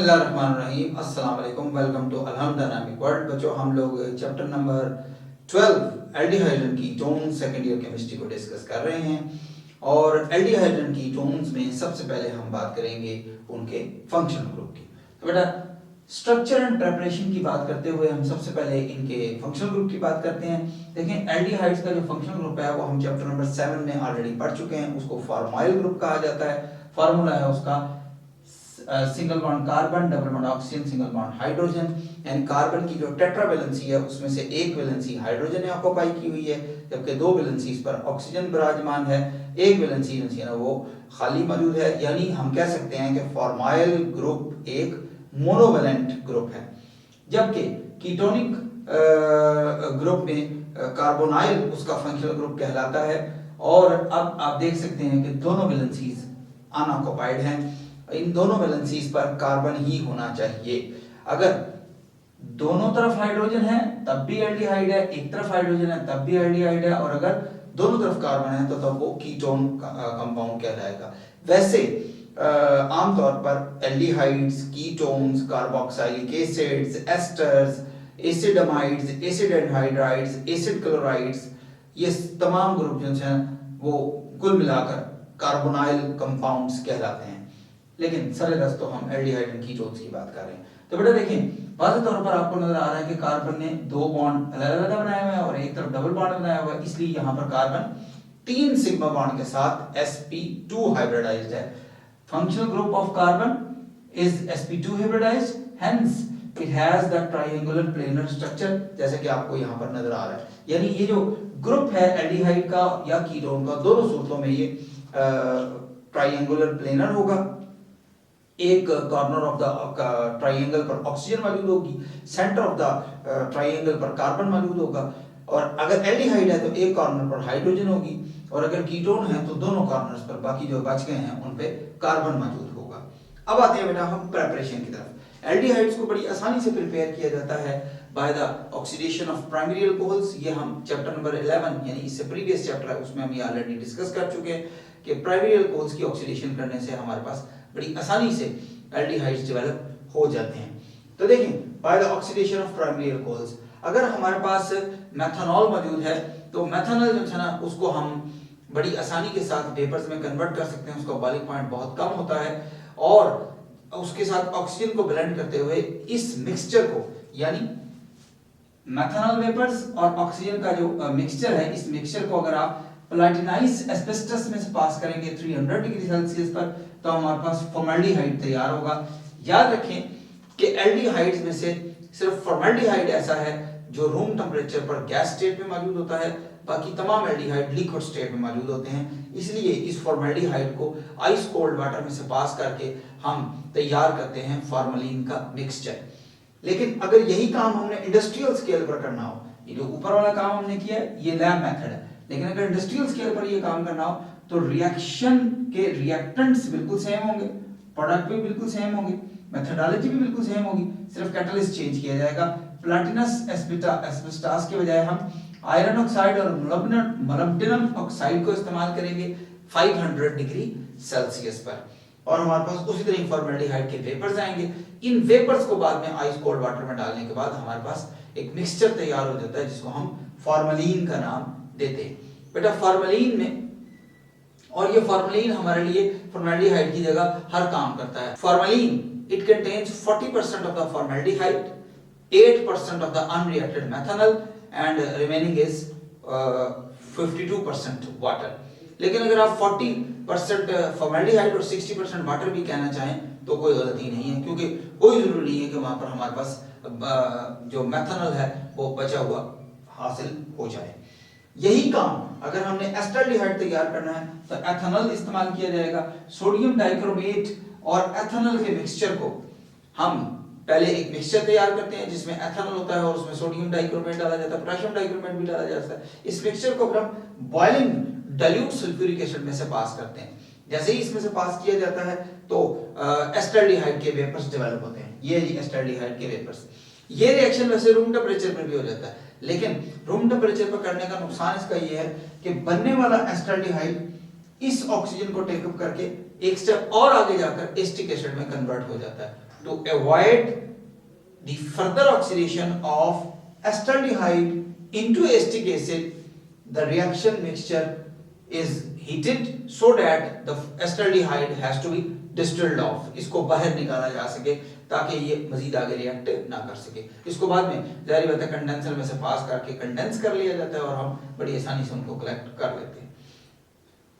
बिस्मिल्लाहिर्रहमानिर्रहीम, अस्सलाम वालेकुम, वेलकम टू अल्हम्दुलिल्लाह वर्ल्ड। बच्चों, हम लोग chapter number 12 aldehyde and ketone second year chemistry को डिस्कस कर रहे हैं। और एल्डिहाइड एंड कीटोन्स में सबसे पहले हम बात करेंगे उनके फंक्शनल ग्रुप की। तो बेटा, स्ट्रक्चर एंड प्रेपरेशन की बात करते हुए हम सबसे पहले इनके फंक्शनल ग्रुप की बात करते हैं। देखें, एल्डिहाइड्स का जो फंक्शनल ग्रुप है वो हम चैप्टर नंबर 7 में ऑलरेडी पढ़ चुके हैं। उसको फॉर्माइल ग्रुप कहा जाता है। फार्मूला है उसका single bond carbon, double bond oxygen, single bond hydrogen. यानी कार्बन की जो टेट्रा वैलेंसी है उसमें से एक वैलेंसी हाइड्रोजन ने ऑक्यूपाई की हुई है, जबकि दो वैलेंसीज पर ऑक्सीजन विराजमान है। एक वैलेंसी है वो खाली मौजूद है। यानी हम कह सकते हैं कि फॉर्माइल ग्रुप एक मोनोवैलेंट ग्रुप है, जबकि कीटोनिक ग्रुप में कार्बोनाइल उसका फंक्शनल ग्रुप कहलाता है। और अब आप देख सकते हैं कि दोनों वैलेंसीज अनऑक्युपाइड हैं। इन दोनों वैलेंसीज पर कार्बन ही होना चाहिए। अगर दोनों तरफ हाइड्रोजन है तब भी एल्डिहाइड है, एक तरफ हाइड्रोजन है तब भी एल्डिहाइड है, और अगर दोनों तरफ कार्बन है तो तब वो कीटोन कंपाउंड कहलाएगा। वैसे आमतौर पर aldehydes, ketones, carboxylic acids, esters, acid amides, acid anhydrides, acid chlorides, ये तमाम ग्रुप जो हैं वो कुल मिलाकर कार्बोनाइल कंपाउंड्स कहलाते हैं। लेकिन सरदस्त तो हम एल्डिहाइड एंड कीटोन्स की बात कर रहे हैं। तो बेटा देखिए, वाज़ेह तौर पर आपको नजर आ रहा है कि कार्बन ने दो बॉन्ड अलग-अलग बनाए हुए हैं और एक तरफ डबल बॉन्ड बनाया हुआ है, इसलिए यहाँ पर कार्बन 3 सिग्मा बॉन्ड के साथ sp2 हाइब्रिडाइज्ड है। Functional group of carbon is sp2 hybridized, hence it has the triangular planar structure, जैसे कि आपको यहाँ पर नजर आ रहा है। यानी ये जो ग्रुप है एल्डिहाइड का या कीटोन का, दोनों सूरतों में ये ट्रायंगुलर प्लेनर होगा। एक कॉर्नर ऑफ द ट्रायंगल पर ऑक्सीजन मौजूद होगी, सेंटर ऑफ द ट्रायंगल पर कार्बन मौजूद होगा। और अगर एल्डिहाइड है तो एक कॉर्नर पर हाइड्रोजन होगी, और अगर कीटोन है तो दोनों कॉर्नर्स पर, बाकी जो बच गए हैं उन पे कार्बन मौजूद होगा। अब आते हैं बेटा हम प्रेपरेशन की तरफ। एल्डिहाइड्स को बड़ी आसानी से प्रिपेयर किया जाता है by the oxidation of primary alcohols. ये हम चैप्टर नंबर 11 यानी इससे प्रीवियस चैप्टर है उसमें हम ये ऑलरेडी डिस्कस कर चुके हैं कि प्राइमरी अल्कोहल्स की ऑक्सीडेशन करने से हमारे पास बड़ी आसानी से एल्डिहाइड्स डेवलप हो जाते हैं। तो देखें, bye the oxidation of primary alcohols, अगर हमारे पास मेथनॉल मौजूद है तो मेथनॉल जो है ना उसको हम बड़ी आसानी के साथ वेपर्स में कन्वर्ट कर सकते हैं। उसका बॉइलिंग पॉइंट बहुत कम होता है, और उसके साथ ऑक्सीजन को ब्लेंड करते हुए इस मिक्सचर को, यानी मेथनॉल वेपर्स और ऑक्सीजन का जो मिक्सचर है, इस मिक्सचर को अगर आप प्लैटिनाइज्ड एस्बेस्टस में से पास करेंगे 300 डिग्री सेल्सियस पर, तो हमारे पास फॉर्मल्डिहाइड तैयार होगा। याद रखें कि एल्डिहाइड्स में से सिर्फ फॉर्मल्डिहाइड ऐसा है जो रूम टेम्परेचर पर गैस स्टेट में मौजूद होता है, बाकी तमाम एल्डिहाइड लिक्विड स्टेट में मौजूद होते हैं। इसलिए इस फॉर्मल्डिहाइड को आइस कोल्ड वाटर में से पास करके हम तैयार करते हैं फॉर्मलिन का मिक्सचर। लेकिन अगर यही काम हमने इंडस्ट्रियल स्केल पर करना हो, ये जो ऊपर वाला काम हमने किया है ये लैब मेथड है, लेकिन अगर इंडस्ट्रियल स्केल पर ये काम करना हो तो रिएक्शन के रिएक्टेंट्स बिल्कुल सेम होंगे, प्रोडक्ट भी बिल्कुल सेम होंगे, मेथडोलॉजी भी बिल्कुल सेम होगी, सिर्फ कैटलिस्ट चेंज किया जाएगा। प्लैटिनस एस्बेस्टास के बजाय हम आयरन ऑक्साइड और मोलिब्डेनम ऑक्साइड को इस्तेमाल करेंगे 500 डिग्री सेल्सियस पर, और हमारे पास उसी तरह फॉर्मल्डिहाइड के वेपर्स आएंगे। इन वेपर्स को बाद में आइस कोल्ड वाटर में डालने के बाद हमारे पास एक मिक्सचर तैयार हो जाता है जिसको हम फॉर्मलिन का नाम देते हैं। बेटा फॉर्मलिन में, और ये फॉर्मलिन हमारे लिए फॉर्मल्डिहाइड की जगह हर काम करता है। Formalin it contains 40% of the formaldehyde, 8% of the unreacted methanol and remaining is 52% water. लेकिन अगर आप 40% फॉर्मल्डिहाइड और 60% वाटर भी कहना चाहें तो कोई गलती नहीं है, क्योंकि कोई जरूरी नहीं है कि वहां पर हमारे पास जो मेथनॉल है वो बचा हुआ हासिल हो जाए। यही काम अगर हमने एस्टल्डिहाइड तैयार करना है तो एथेनॉल इस्तेमाल किया जाएगा। सोडियम डाइक्रोमेट और एथेनॉल के मिक्सचर को हम पहले एक मिक्सचर तैयार करते हैं जिसमें एथेनॉल होता है और उसमें सोडियम डाइक्रोमेट डाला जाता है, पोटेशियम डाइक्रोमेट भी डाला जाता है। इस मिक्सचर को फिर हम बॉइलिंग डाइल्यूट सल्फ्यूरिक एसिड में से पास करते हैं। जैसे ही इसमें से पास किया जाता है तो एस्टल्डिहाइड के वेपर्स डेवलप होते हैं। ये जी एस्टल्डिहाइड के वेपर्स। ये रिएक्शन वैसे रूम टेम्परेचर पर भी हो जाता है, लेकिन रूम टेम्परेचर पर करने का नुकसान इसका ये है कि बनने वाला एस्टल्डिहाइड इस ऑक्सीजन को टेकअप करके एक स्टेप और आगे जाकर एसिटिक एसिड में कन्वर्ट हो जाता है। to avoid the further oxidation of acetaldehyde into acetic acid, the reaction mixture is heated so that the acetaldehyde has to be distilled off. इसको बाहर निकाला जा सके ताकि ये मजीद आगे रिएक्ट ना कर सके। इसको बाद में जारी बात है कंडेंसर में से पास करके कंडेंस कर लिया जाता है और हम बड़ी आसानी से उनको कलेक्ट कर लेते हैं।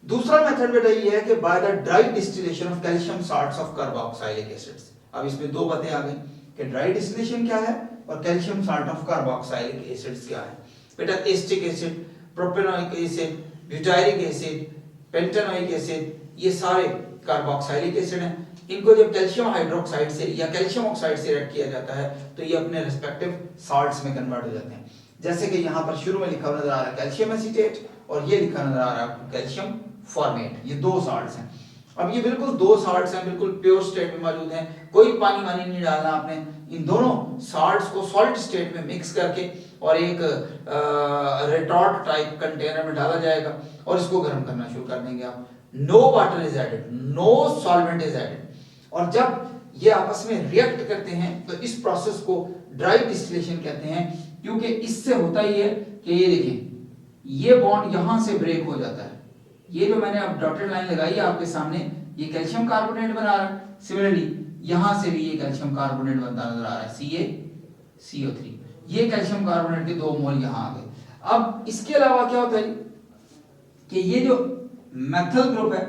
दूसरा मेथड बेटा ये है कि by the dry distillation of calcium salts of carboxylic acids. अब इसमें दो बातें आ गई कि ड्राई डिस्टिलेशन क्या है और calcium salt of carboxylic acids क्या है। बेटा acetic acid, propanoic acid, butyric acid, pentanoic acid, ये सारे कार्बोक्सिलिक एसिड हैं। इनको जब कैल्शियम हाइड्रोक्साइड से या कैल्शियम ऑक्साइड से रिएक्ट किया जाता है तो ये अपने रिस्पेक्टिव साल्ट्स में कन्वर्ट हो जाते हैं। जैसे कि यहाँ पर शुरू में लिखा हुआ नजर आ रहा है कैल्शियम एसीटेट और ये लिखा नजर आ रहा है कैल्शियम फॉर्मेट। ये दो साल्ट्स हैं। अब ये बिल्कुल दो साल्ट्स हैं, बिल्कुल प्योर स्टेट में मौजूद हैं, कोई पानी वानी नहीं डालना आपने। इन दोनों साल्ट्स को सॉल्ट स्टेट में मिक्स करके और एक रिटॉर्ट टाइप कंटेनर में डाला जाएगा और इसको गर्म करना शुरू कर देंगे आप। No water is added, no solvent is added. और जब ये आपस में रिएक्ट करते हैं तो इस प्रोसेस को ड्राई डिस्टिलेशन कहते हैं, क्योंकि इससे होता ही है कि ये देखें ये बॉन्ड यहां से ब्रेक हो जाता है। ये जो मैंने अब डॉटेड लाइन लगाई है आपके सामने, ये कैल्शियम कार्बोनेट बना रहा है। सिमिलरली यहां से भी ये कैल्शियम कार्बोनेट बनता नजर आ रहा है, CaCO3। ये कैल्शियम कार्बोनेट के 2 मोल यहां आ गए। अब इसके अलावा क्या होता है कि ये जो मेथल ग्रुप है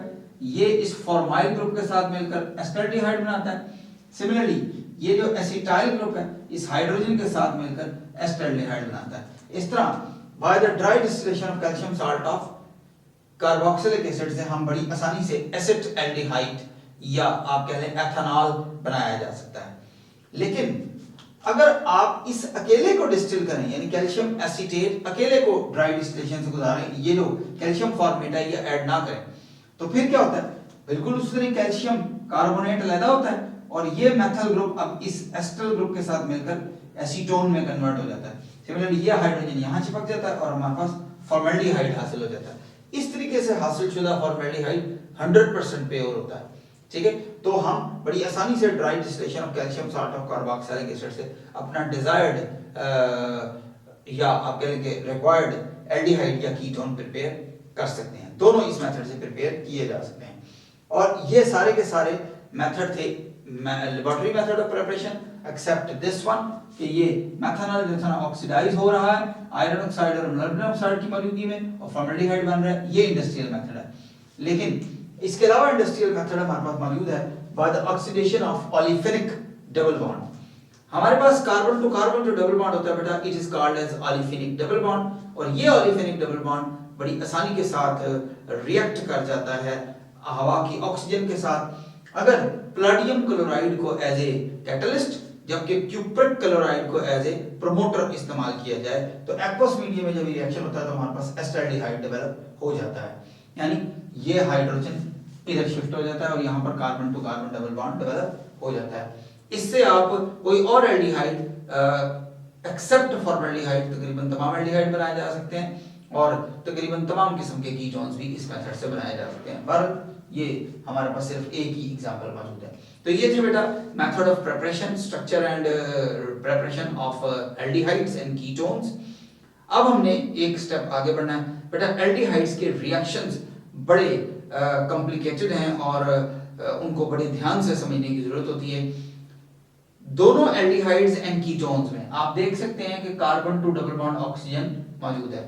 ये इस फॉर्माइल ग्रुप के साथ मिलकर एसिटाल्डिहाइड बनाता है। सिमिलरली ये जो एसिटाइल ग्रुप है इस हाइड्रोजन के साथ मिलकर एसिटाल्डिहाइड बनाता है। इस तरह by the dry distillation of calcium salt of carboxylic acid से हम बड़ी आसानी से एसिटाल्डिहाइड या आप कह लें एथेनॉल बनाया जा सकता है। लेकिन अगर आप इस अकेले को डिस्टिल करें यानी कैल्शियम एसीटेट अकेले को ड्राई डिस्टिलेशन से गुजारें, ये जो कैल्शियम फॉर्मेट है ये ऐड ना करें, तो फिर क्या होता है बिल्कुल उसी तरह कैल्शियम कार्बोनेट अलग होता है और ये मेथल ग्रुप अब इस एसिटल ग्रुप के साथ मिलकर एसीटोन में कन्वर्ट हो जाता है। सिमिलरली ये हाइड्रोजन यहाँ चिपक जाता है और हमारे पास फॉर्मेल्डिहाइड हासिल हो जाता है। इस तरीके से हासिल शुदा फॉर्मेल्डिहाइड 100% प्योर होता है। ठीक है, तो हम बड़ी आसानी से dry distillation of calcium salt of carboxylic acid से अपना डिजायर्ड या आप कह लेंगे रिक्वायर्ड एल्डिहाइड या कीटोन प्रिपेयर कर सकते हैं। दोनों इस मेथड से प्रिपेयर किए जा सकते हैं और ये सारे के सारे मेथड थे laboratory method of preparation except this one कि ये मेथनॉल जो है ऑक्सीडाइज हो रहा है आयरन ऑक्साइड और मोलिब्डेनम ऑक्साइड की मौजूदगी में और फॉर्मेल्डिहाइड बन रहा है। ये इंडस्ट्रियल मेथड है। लेकिन इसके अलावा इंडस्ट्रियल मेथड हमारे पास मौजूद है by the oxidation of olefinic double bond. हमारे पास कार्बन टू कार्बन जो डबल बॉन्ड होता है बेटा it is called as olefinic double bond और ये ओलिफेनिक डबल बॉन्ड बड़ी आसानी के साथ रिएक्ट कर जाता है हवा की ऑक्सीजन के साथ। अगर प्लाटियम क्लोराइड को एज ए कैटलिस्ट जबकि क्यूप्रिक क्लोराइड को एज ए प्रोमोटर इस्तेमाल किया जाए तो एक्वस मीडियम में जब रिएक्शन होता है तो हमारे पास एसिटाल्डिहाइड डेवलप हो जाता है, यानी ये हाइड्रोजन इधर शिफ्ट हो जाता है और यहाँ पर carbon to carbon double bond develop हो जाता है। इससे आप कोई और एल्डिहाइड एक्सेप्ट फॉर्मेल्डिहाइड तकरीबन तमाम एल्डिहाइड बनाए जा सकते हैं और तकरीबन तमाम किस्म के कीटोन्स भी इस मेथड से बनाए जा सकते हैं, पर ये हमारे पास सिर्फ एक ही एग्जांपल मौजूद है। तो ये थे बेटा method of preparation, structure and preparation of aldehydes and ketones. अब हमने एक स्टेप आगे बढ़ना है बेटा। एल्डिहाइड्स के रिएक्शंस बड़े कॉम्प्लिकेटेड हैं और उनको बड़े ध्यान से समझने की जरूरत होती है। दोनों एल्डिहाइड्स एंड कीटोन्स में आप देख सकते हैं कि carbon to double bond oxygen मौजूद है।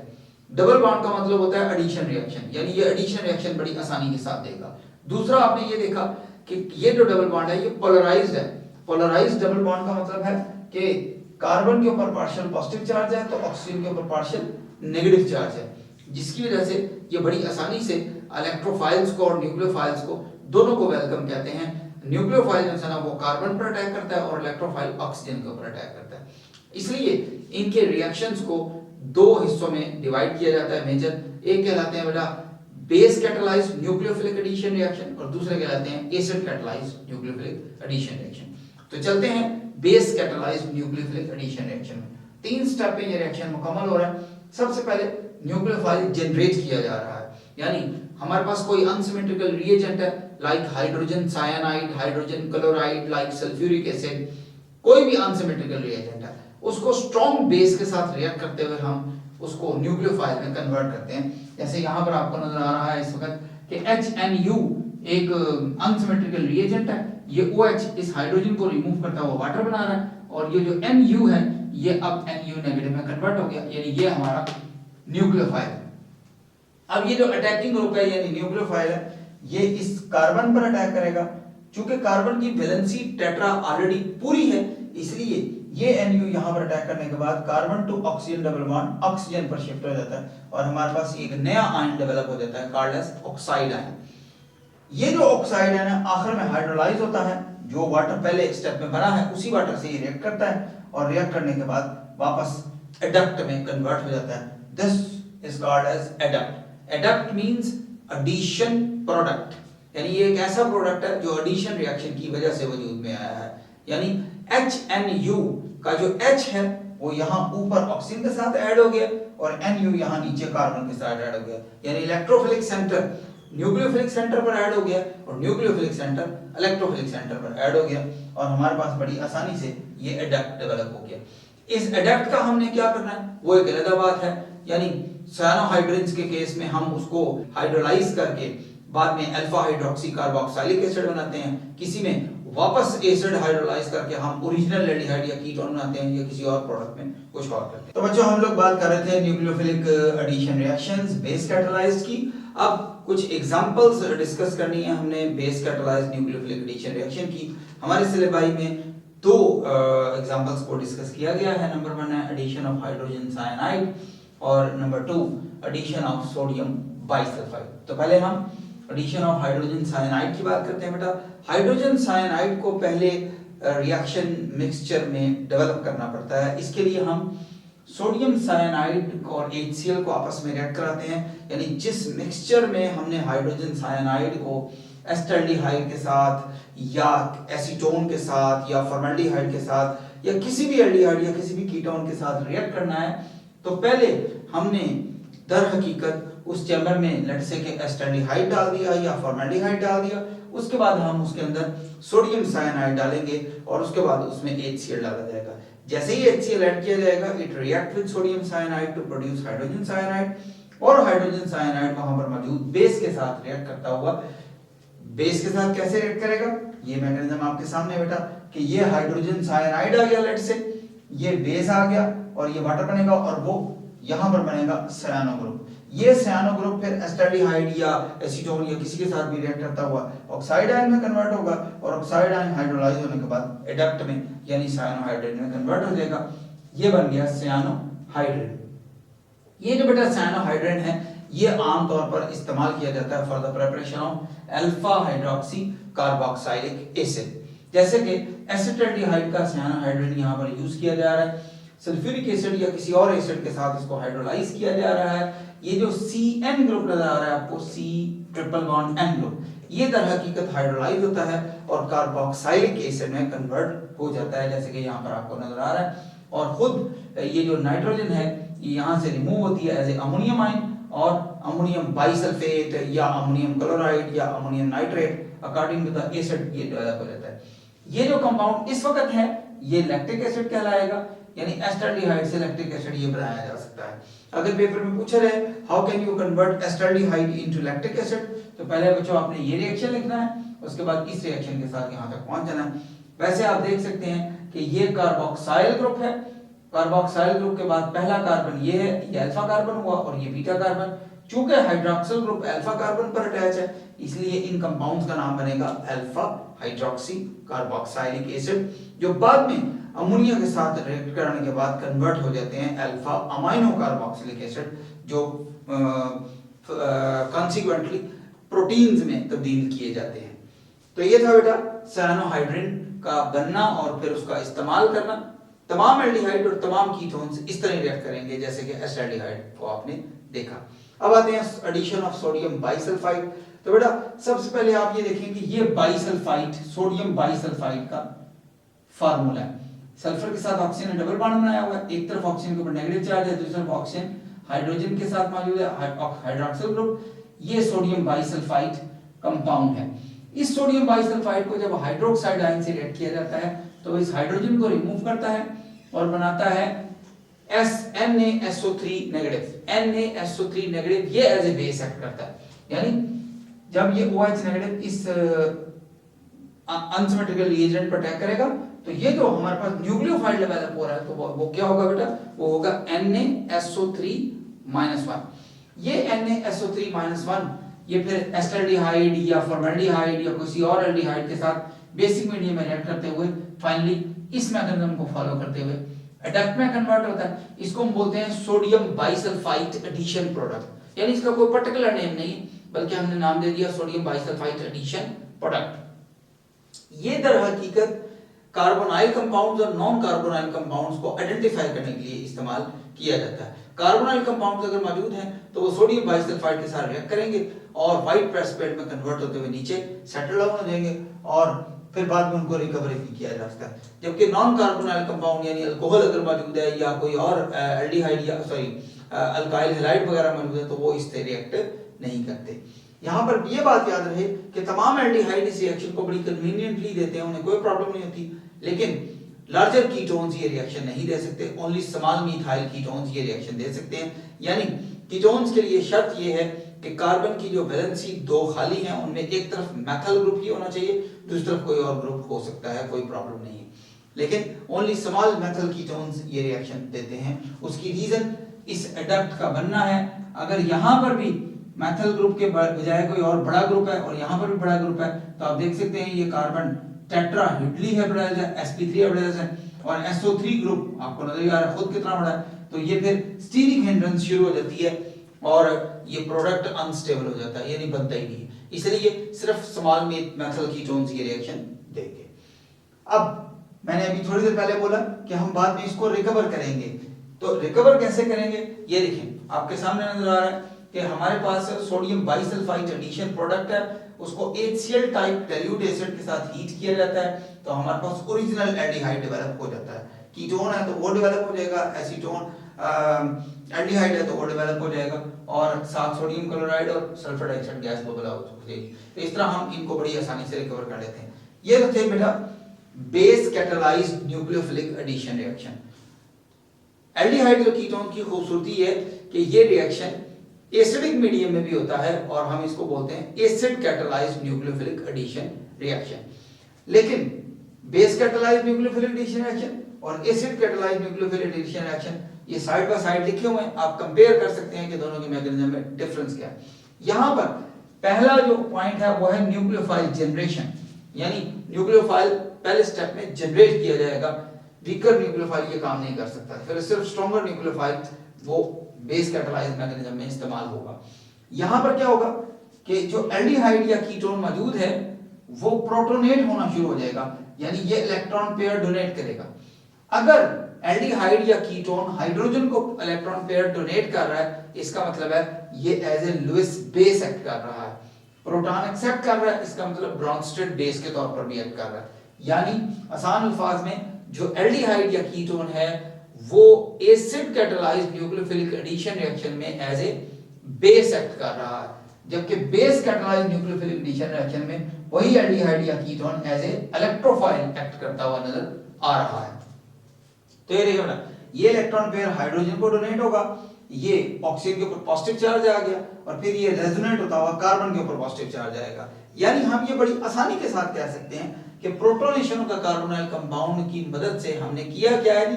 डबल बॉन्ड का मतलब होता है एडिशन रिएक्शन, यानी ये एडिशन रिएक्शन बड़ी आसानी के साथ देगा। दूसरा आपने ये देखा कि ये जो डबल बॉन्ड है ये पोलराइज्ड है। पोलराइज्ड डबल बॉन्ड का मतलब है कि कार्बन के ऊपर पार्शियल पॉजिटिव चार्ज है तो ऑक्सीजन के ऊपर पार्शियल नेगेटिव चार्ज है, जिसकी वजह से ये बड़ी आसानी से इलेक्ट्रोफाइल्स को और न्यूक्लियोफाइल्स को दोनों को वेलकम कहते हैं। न्यूक्लियोफाइल जो है ना वो कार्बन पर अटैक करता है और इलेक्ट्रोफाइल ऑक्सीजन के ऊपर अटैक करता है। इसलिए इनके रिएक्शंस को दो हिस्सों में डिवाइड किया जाता है मेजर। एक कहलाते हैं बेटा base catalysed nucleophilic addition reaction और दूसरे कहलाते हैं acid catalysed nucleophilic addition reaction. तो चलते हैं base catalysed nucleophilic addition reaction में। 3 स्टेप में ये रिएक्शन मुकम्मल हो रहा है। सबसे पहले न्यूक्लियोफाइल जनरेट किया जा रहा है, यानी हमारे पास कोई अनसिमेट्रिकल रिएजेंट है like hydrogen cyanide, hydrogen chloride, like sulphuric acid, कोई भी अनसिमेट्रिकल रिएजेंट है, उसको स्ट्रॉन्ग बेस के साथ रिएक्ट करते हुए हम उसको न्यूक्लियोफाइल में कन्वर्ट करते हैं। जैसे यहाँ पर आपको नजर आ रहा है इस वक्त कि HNU एक अनसिमेट्रिकल रिएजेंट है, ये OH इस हाइड्रोजन को रिमूव करता हुआ वाटर बना रहा है, और ये जो Mu है ये अब Nu नेगेटिव में कन्वर्ट हो गया, यानी ये हमारा न्यूक्लियोफाइल। अब ये जो अटैकिंग ग्रुप है यानी न्यूक्लियोफाइल है, ये इस कार्बन पर अटैक करेगा। चूंकि कार्बन की वैलेंसी टेट्रा ऑलरेडी पूरी है, इसलिए ये Nu यहां पर अटैक करने के बाद carbon to oxygen double bond oxygen पर शिफ्ट हो जाता है और हमारे पास एक नया आयन डेवलप हो जाता है कॉल्ड एज ऑक्साइड आयन। ये जो ऑक्साइड है ना आखिर में हाइड्रोलाइज होता है, जो वाटर पहले स्टेप में बना है उसी वाटर से ये रिएक्ट करता है और रिएक्ट करने के बाद वापस एडक्ट में कन्वर्ट हो जाता है। This is called as adduct. Adduct means addition product, यानी ये एक ऐसा प्रोडक्ट है जो एडिशन रिएक्शन की वजह से वजूद में आया है। यानी HNU का जो H है वो यहाँ ऊपर ऑक्सीजन के साथ ऐड हो गया और NU यहाँ नीचे कार्बन के साथ ऐड हो गया, यानी इलेक्ट्रोफिलिक सेंटर न्यूक्लियोफिलिक सेंटर पर ऐड हो गया और न्यूक्लियोफिलिक सेंटर इलेक्ट्रोफिलिक सेंटर पर ऐड हो गया और हमारे पास बड़ी आसानी से ये एडक्ट डेवलप हो गया। इस एडक्ट का हमने क्या करना है वो एक अलग बात है, यानी साइनोहाइड्रिन्स के केस में हम उसको हाइड्रोलाइज करके बाद में अल्फा हाइड्रोक्सी कार्बोक्सिलिक एसिड बनाते हैं, किसी में वापस एसिड हाइड्रोलाइज करके हम ओरिजिनल एल्डिहाइड या कीटोन बनाते हैं या किसी और प्रोडक्ट में कुछ और करते हैं। तो बच्चों हम लोग बात कर रहे थे nucleophilic addition reactions base catalyzed की। अब कुछ एग्जांपल्स डिस्कस करनी है हमने base catalysed nucleophilic addition reaction की। हमारे सिलेबस में दो एग्जांपल्स को डिस्कस किया गया है। नंबर 1 है एडिशन ऑफ हाइड्रोजन साइनाइड और number 2 addition of sodium bisulphide. तो पहले हम एडिशन ऑफ हाइड्रोजन साइनाइड की बात करते हैं। बेटा हाइड्रोजन साइनाइड को पहले रिएक्शन मिक्सचर में डेवलप करना पड़ता है, इसके लिए हम सोडियम साइनाइड और HCl को आपस में रिएक्ट कराते हैं, यानी जिस मिक्सचर में हमने हाइड्रोजन साइनाइड को एस्टल्डिहाइड के साथ या एसीटोन के साथ या फॉर्मल्डिहाइड के साथ या किसी भी एल्डिहाइड या किसी भी कीटोन के साथ रिएक्ट करना है, तो पहले हमने दर हकीकत उस चैम्बर में लेट्स से कि एस्टल्डिहाइड डाल दिया या फॉर्मल्डिहाइड डाल दिया, उसके बाद हम उसके अंदर सोडियम साइनाइड डालेंगे और उसके बाद उसमें HCl डाला जाएगा। जैसे ही HCl ऐड किया जाएगा it react with sodium cyanide to produce hydrogen cyanide और हाइड्रोजन साइनाइड वहां पर मौजूद बेस के साथ रिएक्ट करता हुआ, बेस के साथ कैसे रिएक्ट करेगा ये मैकेनिज्म आपके सामने बेटा कि ये हाइड्रोजन साइनाइड आ गया, लेट्स से ये बेस आ गया और ये वाटर बनेगा और वो यहां पर बनेगा सायानो ग्रुप। ये सायानो ग्रुप फिर एस्टल्डिहाइड या एसीटोन या किसी के साथ भी रिएक्ट करता हुआ ऑक्साइड आयन में कन्वर्ट होगा और ऑक्साइड आयन हाइड्रोलाइज होने के बाद एडक्ट में यानी सायानोहाइड्रिन में कन्वर्ट हो जाएगा। ये बन गया सायानोहाइड्रिन। ये जो बेटा सायानोहाइड्रिन है ये आमतौर पर इस्तेमाल किया जाता है for the preparation of alpha hydroxy carboxylic acid. जैसे कि एसिटाल्डिहाइड का सायानोहाइड्रिन यहाँ पर यूज किया जा रहा है, सल्फ्यूरिक एसिड या किसी और एसिड के साथ इसको हाइड्रोलाइज किया जा रहा है। ये जो CN ग्रुप नजर आ रहा है आपको C triple bond N group, ये दर हकीकत हाइड्रोलाइज होता है और कार्बोक्सिलिक एसिड में कन्वर्ट हो जाता है जैसे कि यहाँ पर आपको नजर आ रहा है। और खुद ये जो नाइट्रोजन है ये यहाँ से रिमूव होती है एज ए अमोनियम आयन और अमोनियम बाइसल्फेट या अमोनियम क्लोराइड या ammonium nitrate according to the acid ये डेवलप हो जाता है। ये जो कंपाउंड इस वक्त है ये लैक्टिक एसिड कहलाएगा, यानी एस्टल्डिहाइड से लैक्टिक एसिड ये बनाया जा सकता है। अगर पेपर में पूछा रहे how can you convert acetaldehyde into lactic acid, तो पहले बच्चों आपने ये रिएक्शन लिखना है, उसके बाद इस रिएक्शन के साथ यहां तक पहुंच जाना है। वैसे आप देख सकते हैं कि ये कार्बोक्साइल ग्रुप है, कार्बोक्साइल ग्रुप के बाद पहला कार्बन ये है, ये अल्फा कार्बन हुआ और ये बीटा कार्बन। चूंकि हाइड्रोक्सिल ग्रुप अल्फा कार्बन पर अटैच है इसलिए इन कंपाउंड्स का नाम बनेगा अल्फा हाइड्रोक्सी कार्बोक्सिलिक एसिड, जो बाद में अमोनिया के साथ रिएक्ट करने के बाद कन्वर्ट हो जाते हैं अल्फा अमाइनो कार्बोक्सिलिक एसिड, जो कॉन्सिक्वेंटली प्रोटीन्स में तब्दील किए जाते हैं। तो ये था बेटा सायानोहाइड्रिन का बनना और फिर उसका इस्तेमाल करना। तमाम एल्डिहाइड और तमाम कीटोन्स इस तरह रिएक्ट करेंगे जैसे कि एस्टल्डिहाइड को आपने देखा। अब आते हैं एडिशन ऑफ सोडियम बाइसल्फाइड। तो बेटा सबसे पहले आप ये देखें कि ये बाइसल्फाइड सोडियम बाइसल्फाइड का फार्मूला है। सल्फर के साथ ऑक्सीजन ने डबल बॉन्ड बनाया हुआ है, एक तरफ ऑक्सीजन के ऊपर नेगेटिव चार्ज है, दूसरी तरफ ऑक्सीजन हाइड्रोजन के साथ मौजूद है हाइड्रोक्सिल ग्रुप। ये सोडियम बाइसल्फाइड कंपाउंड है। इस सोडियम बाइसल्फाइड को जब हाइड्रोक्साइड आयन से रिएक्ट किया जाता है तो इस हाइड्रोजन को रिमूव करता है और बनाता है NaSO3 नेगेटिव। NaSO3 नेगेटिव ये एज ए बेस एक्ट करता है, यानी जब ये OH नेगेटिव इस अनसिमेट्रिकल रिएजेंट पर अटैक करेगा तो ये जो हमारे पास न्यूक्लियोफाइल डेवलप हो रहा है तो वो क्या होगा बेटा, वो होगा NaSO3-1। ये NaSO3-1 ये फिर एस्टल्डिहाइड या फॉर्मल्डिहाइड या किसी और एल्डिहाइड के साथ बेसिक मीडियम में रिएक्ट करते हुए फाइनली इस मैकेनिज्म को फॉलो करते हुए एडक्ट में कन्वर्ट होता है। इसको हम बोलते हैं सोडियम बाइसल्फाइड एडिशन प्रोडक्ट, यानी इसका कोई पर्टिकुलर नेम नहीं बल्कि हमने नाम दे दिया सोडियम बाइसल्फाइड एडिशन प्रोडक्ट। ये दर हकीकत कार्बोनाइल कंपाउंड्स और नॉन कार्बोनाइल कंपाउंड्स को आइडेंटिफाई करने के लिए इस्तेमाल किया जाता है। कार्बोनाइल कंपाउंड्स अगर मौजूद हैं तो वो सोडियम बाइसल्फाइड के साथ रिएक्ट करेंगे और व्हाइट प्रेसिपिटेट में कन्वर्ट होते हुए नीचे सेटल डाउन हो जाएंगे और फिर बाद में उनको रिकवरी भी किया जा सकता है। जबकि नॉन कार्बोनाइल कंपाउंड यानी अल्कोहल अगर मौजूद है या कोई और एल्डिहाइड या अल्काइल हैलाइड वगैरह मौजूद है तो वो इससे रिएक्ट नहीं करते। यहाँ पर ये बात याद रहे कि तमाम एल्डिहाइड इस रिएक्शन को बड़ी कन्वीनियंटली देते हैं, उन्हें कोई प्रॉब्लम नहीं होती, लेकिन लार्जर कीटोन्स ये रिएक्शन नहीं दे सकते। ओनली स्मॉल मिथाइल कीटोन्स ये रिएक्शन दे सकते हैं। यानी कीटोन्स के लिए शर्त ये है कि कार्बन की जो वैलेंसी 2 खाली हैं उनमें एक तरफ मेथल ग्रुप ही होना चाहिए, दूसरी तरफ कोई और ग्रुप हो सकता है, कोई प्रॉब्लम नहीं है, लेकिन ओनली स्मॉल मेथल कीटोन्स ये रिएक्शन देते हैं। उसकी रीजन इस एडक्ट का बनना है। अगर यहाँ पर भी मेथल ग्रुप के बजाय कोई और बड़ा ग्रुप है और यहाँ पर भी बड़ा ग्रुप है तो आप देख सकते हैं ये कार्बन टेट्राहेड्रली हाइब्रिडाइज्ड है, sp3 हाइब्रिडाइज्ड है और SO3 ग्रुप आपको नजर आ रहा है खुद कितना बड़ा है, तो ये फिर स्टीरिक हिंड्रेंस शुरू हो जाती है और ये प्रोडक्ट अनस्टेबल हो जाता है, ये नहीं बनता ही नहीं, इसलिए सिर्फ स्मॉल मेथल कीटोन्स ये रिएक्शन देंगे। अब मैंने अभी थोड़ी देर पहले बोला कि हम बाद में इसको रिकवर करेंगे, तो रिकवर कैसे करेंगे ये देखें आपके सामने नजर आ रहा है कि हमारे पास सोडियम बाइसल्फाइड एडिशन प्रोडक्ट है, उसको HCl टाइप डाइल्यूट एसिड के साथ हीट किया जाता है तो हमारे पास ओरिजिनल एल्डिहाइड डेवलप हो जाता है। कीटोन है तो वो डेवलप हो जाएगा, एसीटोन एल्डिहाइड है तो वो डेवलप हो जाएगा और साथ सोडियम क्लोराइड और sulphur dioxide gas bubble out हो जाएगी। तो इस तरह हम इनको बड़ी आसानी से रिकवर कर लेते हैं। ये तो थे बेटा base catalysed nucleophilic addition reaction. Aldehyde और कीटोन की खूबसूरती है कि ये रिएक्शन एसिडिक मीडियम में भी होता है और हम इसको बोलते हैं acid catalysed nucleophilic addition reaction. लेकिन base catalysed nucleophilic addition reaction और acid catalysed nucleophilic addition reaction ये साइड बाय साइड लिखे हुए हैं, आप कंपेयर कर सकते हैं कि दोनों के मैकेनिज्म में डिफरेंस क्या है। यहां पर पहला जो पॉइंट है वो है न्यूक्लियोफाइल जनरेशन, यानी न्यूक्लियोफाइल पहले स्टेप में जनरेट किया जाएगा, वीकर न्यूक्लियोफाइल ये काम नहीं कर सकता, फिर सिर्फ स्ट्रॉन्गर न्यूक्लियोफाइल वो बेस कैटालाइज्ड मैकेनिज्म में इस्तेमाल होगा। यहां पर क्या होगा कि जो एल्डिहाइड या कीटोन मौजूद है वो प्रोटोनेट होना शुरू हो जाएगा, यानी ये इलेक्ट्रॉन पेयर डोनेट करेगा। अगर एल्डिहाइड या कीटोन हाइड्रोजन को इलेक्ट्रॉन पेयर डोनेट कर रहा है इसका मतलब है ये as a Lewis base act कर रहा है, प्रोटॉन एक्सेप्ट कर रहा है, इसका मतलब ब्रॉन्स्टेड बेस के तौर पर भी एक्ट कर रहा है। यानी आसान अल्फाज में जो एल्डिहाइड या कीटोन है वो acid catalysed nucleophilic addition reaction में एज ए बेस एक्ट कर रहा है, जबकि base catalysed nucleophilic addition reaction में वही एल्डिहाइड या ketone as a electrophile act करता हुआ नजर आ रहा है। तो ये देखिए ना, ये इलेक्ट्रॉन पेयर हाइड्रोजन को डोनेट होगा, ये ऑक्सीजन के ऊपर पॉजिटिव चार्ज आ गया और फिर ये रेजोनेट होता हुआ कार्बन के ऊपर पॉजिटिव चार्ज आएगा। यानी हम ये बड़ी आसानी के साथ कह सकते हैं कि प्रोटोनेशन का कार्बोनाइल कंपाउंड की मदद से हमने किया क्या है,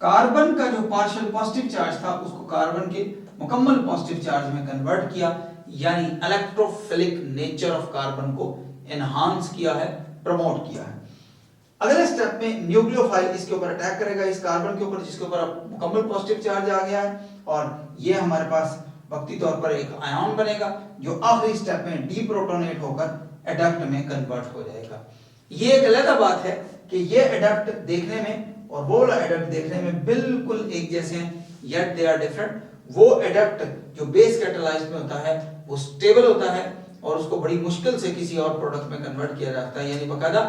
कार्बन का जो पार्शियल पॉजिटिव चार्ज था उसको कार्बन के मुकम्मल पॉजिटिव चार्ज में कन्वर्ट किया, यानी इलेक्ट्रोफिलिक नेचर ऑफ कार्बन को एनहांस किया है, प्रमोट किया है। अगले स्टेप में न्यूक्लियोफाइल इसके ऊपर अटैक करेगा, इस कार्बन के ऊपर जिसके ऊपर मुकम्मल पॉजिटिव चार्ज आ गया है, और ये हमारे पास वक्ती तौर पर एक आयन बनेगा जो आखिरी स्टेप में डीप्रोटोनेट होकर एडक्ट में कन्वर्ट हो जाएगा। ये एक अलग बात है कि ये एडक्ट देखने में और वो वाला एडक्ट देखने में बिल्कुल एक जैसे हैं, yet they are different। वो एडक्ट जो बेस कैटालाइज्ड में होता है वो स्टेबल होता है और उसको बड़ी मुश्किल से किसी और प्रोडक्ट में कन्वर्ट किया जाता है, यानी बकायदा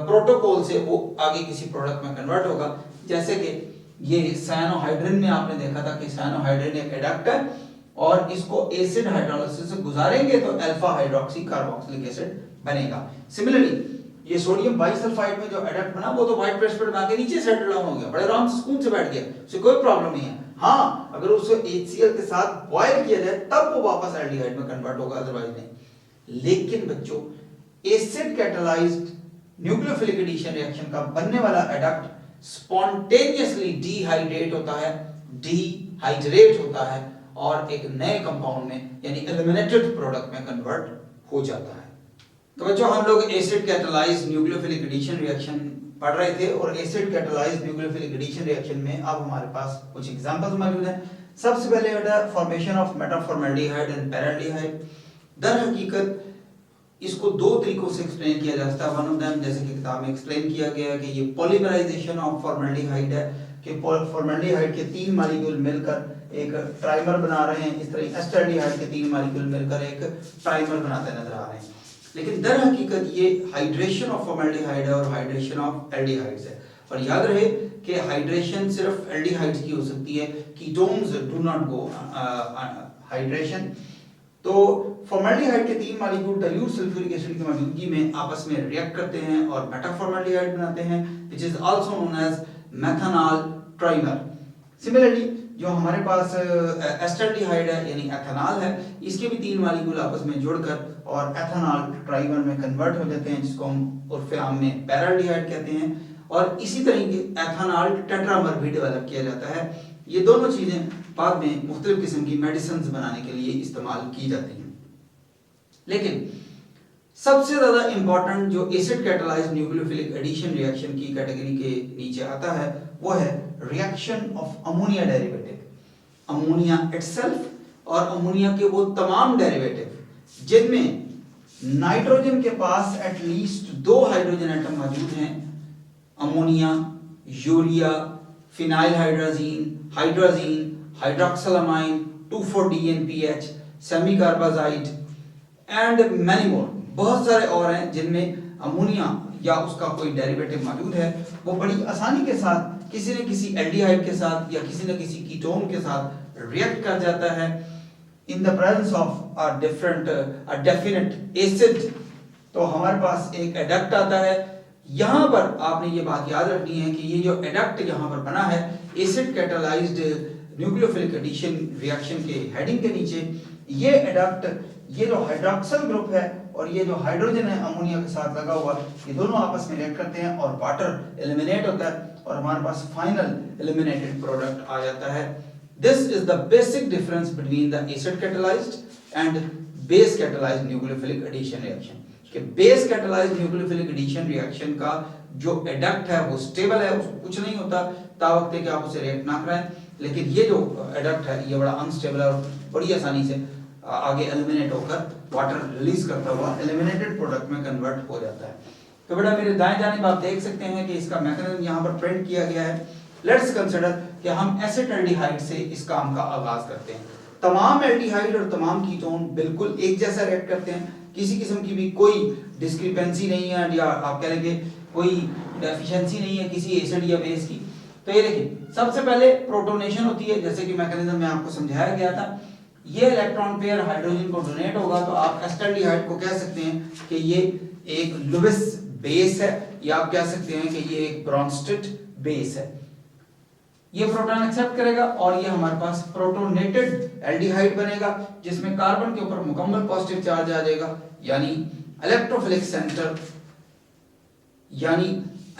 प्रोटोकॉल से वो आगे किसी प्रोडक्ट में कन्वर्ट होगा। जैसे कि ये साइनोहाइड्रिन में आपने देखा था कि साइनोहाइड्रिन एक एडक्ट है और इसको एसिड हाइड्रोलाइसिस से गुजारेंगे तो अल्फा हाइड्रोक्सी कार्बोक्सिलिक एसिड बनेगा। सिमिलरली ये सोडियम बाइसल्फाइड में जो एडक्ट बना वो तो व्हाइट प्रेसिपिटेट में आके नीचे सेटल डाउन हो गया, बड़े आराम से सुकून से बैठ गया, उसे कोई प्रॉब्लम नहीं है। हाँ, अगर उसको HCl के साथ बॉयल किया जाए तब वो वापस एल्डिहाइड में कन्वर्ट होगा, अदरवाइज नहीं। लेकिन बच्चों acid catalysed nucleophilic addition reaction का बनने वाला एडक्ट स्पॉन्टेनियसली डिहाइड्रेट होता है, डिहाइड्रेट होता है और एक नए कंपाउंड में यानी एलिमिनेटेड प्रोडक्ट में कन्वर्ट हो जाता है। तो बच्चों हम लोग acid catalysed nucleophilic addition reaction पढ़ रहे थे और acid catalysed nucleophilic addition reaction में अब हमारे पास कुछ एग्जांपल्स मौजूद हैं। सबसे पहले बेटा फॉर्मेशन ऑफ मेटाफॉर्मल्डिहाइड एंड पैराल्डिहाइड। दर हकीकत इसको दो तरीकों से एक्सप्लेन किया जा सकता है। वन ऑफ देम जैसे कि किताब में एक्सप्लेन किया गया है कि ये पॉलीमराइजेशन ऑफ फॉर्मल्डिहाइड है कि फॉर्मल्डिहाइड के 3 मॉलिक्यूल मिलकर एक ट्राइमर बना रहे हैं, इस तरह एस्टल्डिहाइड के 3 मॉलिक्यूल मिलकर एक ट्राइमर बनाते नजर आ रहे हैं। लेकिन दर हकीकत ये हाइड्रेशन ऑफ फॉर्मल्डिहाइड है और हाइड्रेशन ऑफ एल्डिहाइड्स है। और याद रहे कि हाइड्रेशन सिर्फ एल्डिहाइड्स की हो सकती है, ketones do not go hydration. तो फॉर्मल्डिहाइड के 3 मॉलिक्यूल डाइल्यूट सल्फ्यूरिक एसिड की मौजूदगी में आपस में रिएक्ट करते हैं और मेटाफॉर्मल्डिहाइड बनाते हैं, which is also known as methanol trimer. Similarly जो हमारे पास एस्टल्डिहाइड है यानी एथेनॉल है, इसके भी 3 मॉलिक्यूल आपस में जुड़कर और एथेनॉल ट्राइमर में कन्वर्ट हो जाते हैं, जिसको हम उर्फे आम में पैराल्डिहाइड कहते हैं। और इसी तरह के एथेनॉल टेट्रामर भी डेवलप किया जाता है। ये दोनों चीजें बाद में मुख्तलिफ किस्म की मेडिसिन बनाने के लिए इस्तेमाल की जाती हैं। लेकिन सबसे ज्यादा इंपॉर्टेंट जो acid catalysed nucleophilic addition reaction की कैटेगरी के नीचे आता है वो है reaction of ammonia derivative. Ammonia itself और अमोनिया के वो तमाम डेरिवेटिव जिनमें नाइट्रोजन के पास एटलीस्ट 2 हाइड्रोजन एटम मौजूद हैं, ammonia, urea, phenyl hydrazine, hydrazine, hydroxylamine, 2,4-DNPH, semicarbazide and many more. बहुत सारे और हैं जिनमें अमोनिया या उसका कोई डेरिवेटिव मौजूद है, वो बड़ी आसानी के साथ किसी न किसी एल्डिहाइड के साथ या किसी न किसी कीटोन के साथ रिएक्ट कर जाता है in the presence of a definite acid. तो हमारे पास एक एडक्ट आता है। यहाँ पर आपने ये बात याद रखनी है कि ये जो एडक्ट यहाँ पर बना है acid catalysed nucleophilic addition reaction के हेडिंग के नीचे, ये एडक्ट ये जो हाइड्रोक्सिल ग्रुप है और ये जो हाइड्रोजन है अमोनिया के साथ लगा हुआ, ये दोनों आपस में रिएक्ट करते हैं और वाटर एलिमिनेट होता है और हमारे पास फाइनल एलिमिनेटेड प्रोडक्ट आ जाता है। This is the basic difference between the acid catalysed and base catalysed nucleophilic addition reaction. कि base catalysed nucleophilic addition reaction का जो एडक्ट है वो स्टेबल है, उसको कुछ नहीं होता तावक्त है कि आप उसे रिएक्ट ना कराएं। लेकिन ये जो एडक्ट है ये बड़ा अनस्टेबल है और बड़ी आसानी से आगे एलिमिनेट होकर वाटर रिलीज करता हुआ एलिमिनेटेड प्रोडक्ट में कन्वर्ट हो जाता है। तो बेटा मेरे दाएं जानिब आप देख सकते हैं कि इसका मैकेनिज्म यहाँ पर प्रिंट किया गया है। लेट्स कंसीडर कि हम एसिटाल्डिहाइड से इस काम का आगाज करते हैं। तमाम एल्डिहाइड और तमाम कीटोन बिल्कुल एक जैसा रिएक्ट करते हैं, किसी किस्म की भी कोई डिस्क्रिपेंसी नहीं है या आप कह लेंगे कोई डेफिशिएंसी नहीं है किसी एसिड या बेस की। तो ये देखिए सबसे पहले प्रोटोनेशन होती है, जैसे कि मैकेनिज्म में आपको समझाया गया था। ये इलेक्ट्रॉन पेयर हाइड्रोजन को डोनेट होगा तो आप एसिटाल्डिहाइड को कह सकते हैं कि ये एक लुईस बेस है या आप कह सकते हैं कि ये एक ब्रॉन्स्टेड बेस है। ये प्रोटॉन एक्सेप्ट करेगा और ये हमारे पास प्रोटोनेटेड एल्डिहाइड बनेगा जिसमें कार्बन के ऊपर मुकम्मल पॉजिटिव चार्ज आ जाएगा, यानी इलेक्ट्रोफिलिक सेंटर यानी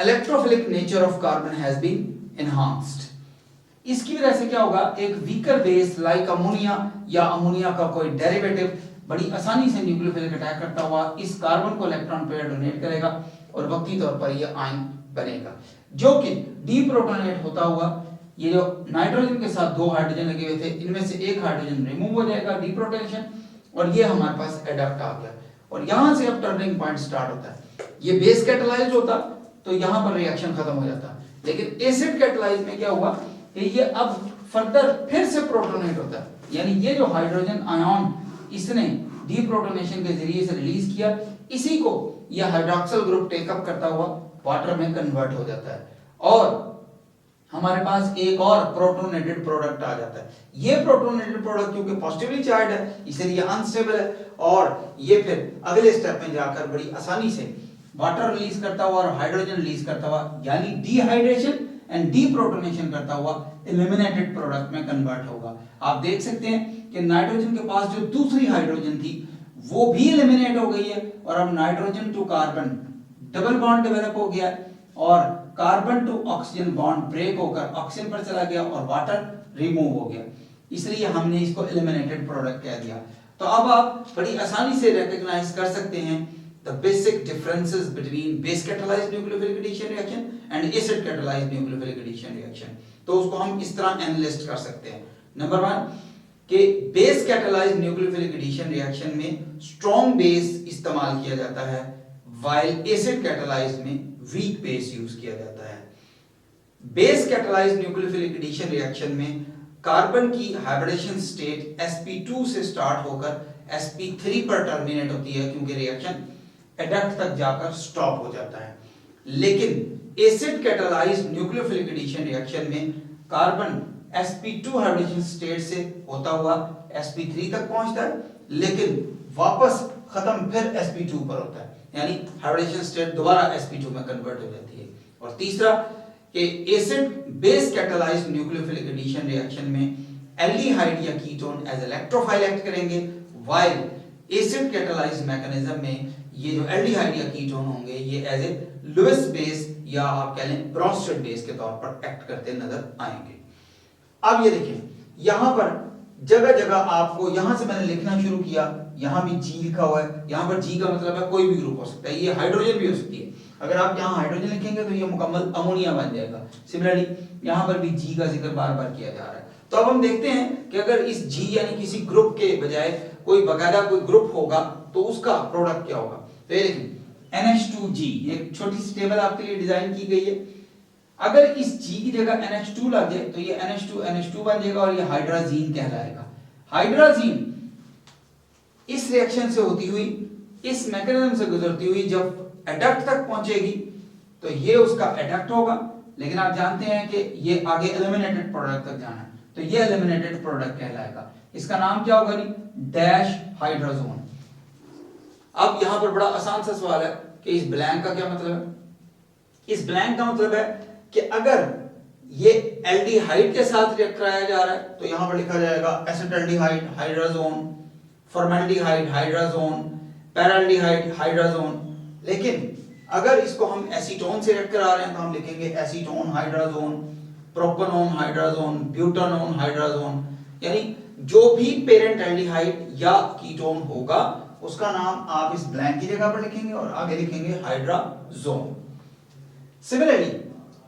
electrophilic nature of carbon has been enhanced. इसकी वजह से क्या होगा, एक वीकर बेस लाइक अमोनिया या अमोनिया का कोई डेरिवेटिव बड़ी आसानी से न्यूक्लियोफिलिक अटैक करता हुआ इस कार्बन को इलेक्ट्रॉन पेयर डोनेट करेगा और वक्ती तौर पर ये आयन बनेगा जो कि डीप्रोटोनेट होता हुआ ये जो नाइट्रोजन के साथ 2 हाइड्रोजन लगे हुए थे इनमें से एक हाइड्रोजन रिमूव हो जाएगा डीप्रोटोनेशन और ये हमारे पास एडक्ट आ गया और यहां से अब टर्निंग पॉइंट स्टार्ट होता है। ये बेस कैटालाइज्ड होता तो यहां पर रिएक्शन खत्म हो जाता, लेकिन एसिड कैटालाइज्ड में क्या हुआ कि ये अब फर्दर फिर से प्रोटोनेट होता है, यानी ये जो हाइड्रोजन आयन इसने डीप्रोटोनेशन के जरिए से रिलीज किया इसी को यह हाइड्रोक्सिल ग्रुप टेकअप करता हुआ वाटर में कन्वर्ट हो जाता है और हमारे पास एक और प्रोटोनेटेड प्रोडक्ट आ जाता है। ये प्रोटोनेटेड प्रोडक्ट क्योंकि पॉजिटिवली चार्ज है इसलिए ये अनस्टेबल है और ये फिर अगले स्टेप में जाकर बड़ी आसानी से वाटर रिलीज करता हुआ और हाइड्रोजन रिलीज करता हुआ यानी डिहाइड्रेशन एंड डीप्रोटोनेशन करता हुआ एलिमिनेटेड प्रोडक्ट में कन्वर्ट होगा। आप देख सकते हैं कि नाइट्रोजन के पास जो दूसरी हाइड्रोजन थी वो भी एलिमिनेट हो गई है और अब nitrogen to carbon double bond develop हो गया और carbon to oxygen bond break होकर ऑक्सीजन पर चला गया और वाटर रिमूव हो गया, इसलिए हमने इसको एलिमिनेटेड प्रोडक्ट कह दिया। तो अब आप बड़ी आसानी से रिकॉग्नाइज कर सकते हैं the basic differences between base catalyzed nucleophilic addition reaction and acid catalyzed nucleophilic addition reaction। तो उसको हम इस तरह एनालिस्ट कर सकते हैं। नंबर 1 कि base catalysed nucleophilic addition reaction में स्ट्रॉन्ग बेस इस्तेमाल किया जाता है while एसिड कैटालाइज्ड में वीक बेस यूज किया जाता है। Base catalysed nucleophilic addition reaction में कार्बन की हाइब्रिडेशन स्टेट sp2 से स्टार्ट होकर sp3 पर टर्मिनेट होती है क्योंकि रिएक्शन एडक्ट तक जाकर स्टॉप हो जाता है। लेकिन acid catalysed nucleophilic addition reaction में कार्बन sp2 हाइब्रिडेशन स्टेट से होता हुआ sp3 तक पहुंचता है लेकिन वापस खत्म फिर sp2 पर होता है यानी हाइब्रिडेशन स्टेट दोबारा sp2 में कन्वर्ट हो जाती है। और तीसरा कि acid base catalysed nucleophilic addition reaction में एल्डिहाइड या कीटोन एज इलेक्ट्रोफाइल एक्ट करेंगे व्हाइल एसिड कैटालाइज्ड मैकेनिज्म में ये जो एल्डिहाइड या कीटोन होंगे ये एज ए लुईस बेस या आप कह लें ब्रॉन्स्टेड बेस के तौर पर एक्ट करते नजर आएंगे। अब ये देखें यहां पर जगह जगह आपको यहां से मैंने लिखना शुरू किया, यहां भी G लिखा हुआ है, यहां पर G का मतलब है कोई भी ग्रुप हो सकता है, ये हाइड्रोजन भी हो सकती है। अगर आप यहां हाइड्रोजन लिखेंगे तो ये मुकम्मल अमोनिया बन जाएगा। सिमिलरली यहां पर भी G का जिक्र बार बार किया जा रहा है। तो अब हम देखते हैं कि अगर इस G यानी किसी ग्रुप के बजाय कोई बकायदा कोई ग्रुप होगा तो उसका प्रोडक्ट क्या होगा। तो ये देखें NH2G, ये एक छोटी सी टेबल आपके लिए डिजाइन की गई है। अगर इस G की जगह NH2 लग जाए तो ये NH2 बन जाएगा और ये हाइड्राजीन कहलाएगा। हाइड्राजीन इस रिएक्शन से होती हुई इस मैकेनिज्म से गुजरती हुई जब एडक्ट तक पहुंचेगी तो ये उसका एडक्ट होगा, लेकिन आप जानते हैं कि ये आगे एलिमिनेटेड प्रोडक्ट तक जाना है तो ये एलिमिनेटेड प्रोडक्ट कहलाएगा। इसका नाम क्या होगा डैश हाइड्रोजोन। अब यहां पर बड़ा आसान सा सवाल है कि इस ब्लैंक का क्या मतलब है। इस ब्लैंक का मतलब है कि अगर ये एल्डिहाइड के साथ रिएक्ट कराया जा रहा है तो यहां पर लिखा जाएगा acetaldehyde hydrazone, formaldehyde hydrazone, paraldehyde hydrazone. लेकिन अगर इसको हम एसीटोन से रिएक्ट करा रहे हैं तो हम लिखेंगे acetone hydrazone, propanone hydrazone, butanone hydrazone. यानी जो भी पेरेंट एल्डिहाइड या कीटोन होगा उसका नाम आप इस ब्लैंक की जगह पर लिखेंगे और आगे लिखेंगे हाइड्रोजोन। सिमिलरली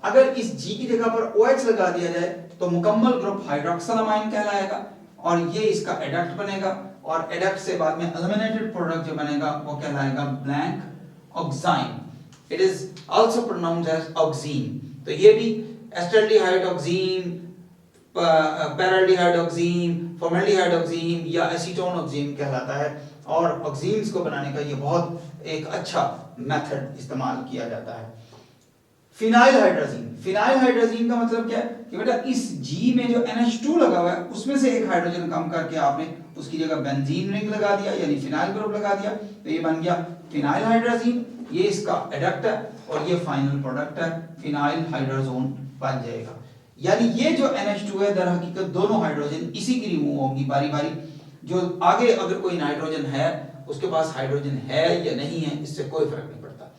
अगर इस G की जगह पर OH लगा दिया जाए तो मुकम्मल ग्रुप हाइड्रोक्सिलामाइन कहलाएगा और ये इसका एडक्ट बनेगा और एडक्ट से बाद में एलिमिनेटेड प्रोडक्ट जो बनेगा वो कहलाएगा blank oxime. It is also pronounced as oxime. तो ये भी acetaldehyde oxime, paraldehyde oxime, formaldehyde oxime या एसीटोन ऑक्सीन कहलाता है और ऑक्सीन्स को बनाने का ये बहुत एक अच्छा मेथड इस्तेमाल किया जाता है। फिनाइल हाइड्रोजीन, फिनाइल हाइड्रोजीन का मतलब क्या है कि बेटा इस G में जो NH2 लगा हुआ है उसमें से एक हाइड्रोजन कम करके आपने उसकी जगह बेंजीन रिंग लगा दिया यानी फिनाइल ग्रुप लगा दिया तो ये बन गया फिनाइल हाइड्रोजीन। ये इसका एडक्ट है और ये फाइनल प्रोडक्ट है, फिनाइल हाइड्रोजोन बन जाएगा। यानी ये जो NH2 है दर हकीकत दोनों हाइड्रोजन इसी की रिमूव होंगी बारी बारी। जो आगे अगर कोई नाइट्रोजन है उसके पास हाइड्रोजन है या नहीं है इससे कोई फर्क नहीं पड़ता।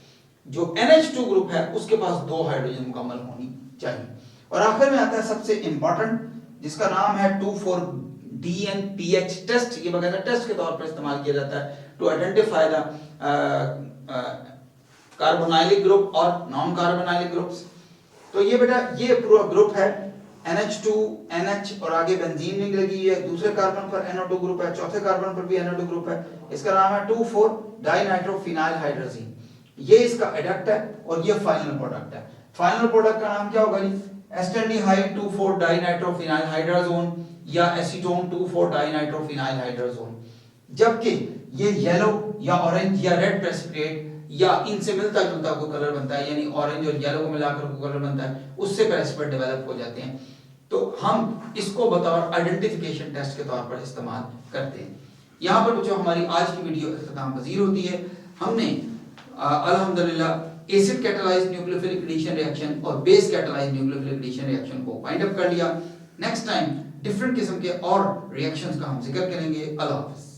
जो NH2 ग्रुप है उसके पास दो हाइड्रोजन मुकम्मल होनी चाहिए। और आखिर में आता है सबसे इंपॉर्टेंट जिसका नाम है 2,4-DNPH टेस्ट। ये बकायदा टेस्ट के तौर पर इस्तेमाल किया जाता है टू आइडेंटिफाई द कार्बोनाइलिक ग्रुप और नॉन कार्बोनाइलिक ग्रुप्स। तो ये बेटा ये पूरा ग्रुप है NH2 NH और आगे बेंजीन रिंग लगी है, दूसरे कार्बन पर NO2 ग्रुप है, चौथे कार्बन पर भी NO2 ग्रुप है। इसका नाम है 2,4-डाइनाइट्रोफिनाइल हाइड्रोजीन। ये इसका एडक्ट है और ये फाइनल प्रोडक्ट है। फाइनल प्रोडक्ट का नाम क्या होगा एस्टल्डिहाइड 2,4-डाइनाइट्रोफिनाइल हाइड्रोजोन या एसीटोन 2,4-डाइनाइट्रोफिनाइल हाइड्रोजोन। जबकि ये येलो या ऑरेंज या रेड प्रेसिपिटेट या इनसे मिलता जुलता कोई कलर बनता है, यानी ऑरेंज और येलो को मिलाकर कोई कलर बनता है, उससे पेरिस्पर डेवलप हो जाते हैं। तो हम इसको बतौर आइडेंटिफिकेशन टेस्ट के तौर पर इस्तेमाल करते हैं। यहाँ पर बच्चों हमारी आज की वीडियो इख्तिताम पजीर होती है। हमने अल्हम्दुलिल्लाह acid catalysed nucleophilic addition reaction और base catalysed nucleophilic addition reaction को फाइंड अप कर लिया। नेक्स्ट टाइम डिफरेंट किस्म के और रिएक्शंस का हम जिक्र करेंगे। अल्लाह हाफ़िज़।